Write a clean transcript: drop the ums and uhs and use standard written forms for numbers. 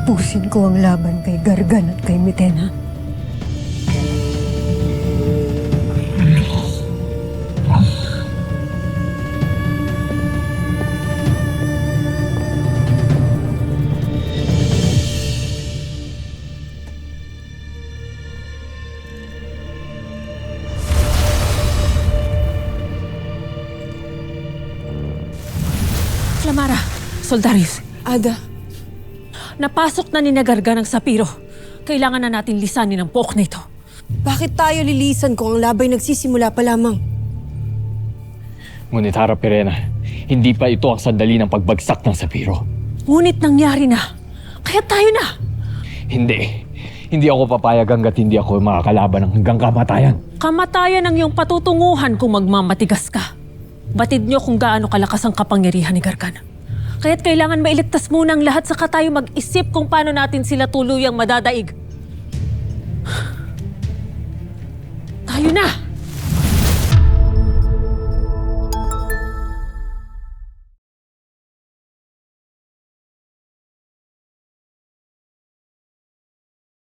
Tatapusin ko ang laban kay Gargan at kay Mitena. Clamara, Soldarius, Ada, napasok na ni Nagargan ang Sapiro. Kailangan na natin lisanin ang pook na ito. bakit tayo lilisan kung ang labay nagsisimula pa lamang? Ngunit harap Pirena, hindi pa ito ang sandali ng pagbagsak ng Sapiro. Ngunit nangyari na. Kaya tayo na. Hindi ako papayag hanggat hindi ako makakalaban ng hanggang kamatayan. Kamatayan ang iyong patutunguhan kung magmamatigas ka. Batid niyo kung gaano kalakas ang kapangyarihan ni Gargan. Kaya't kailangan mailigtas muna ang lahat saka tayo mag-isip kung paano natin sila tuluyang madadaig. Tayo na!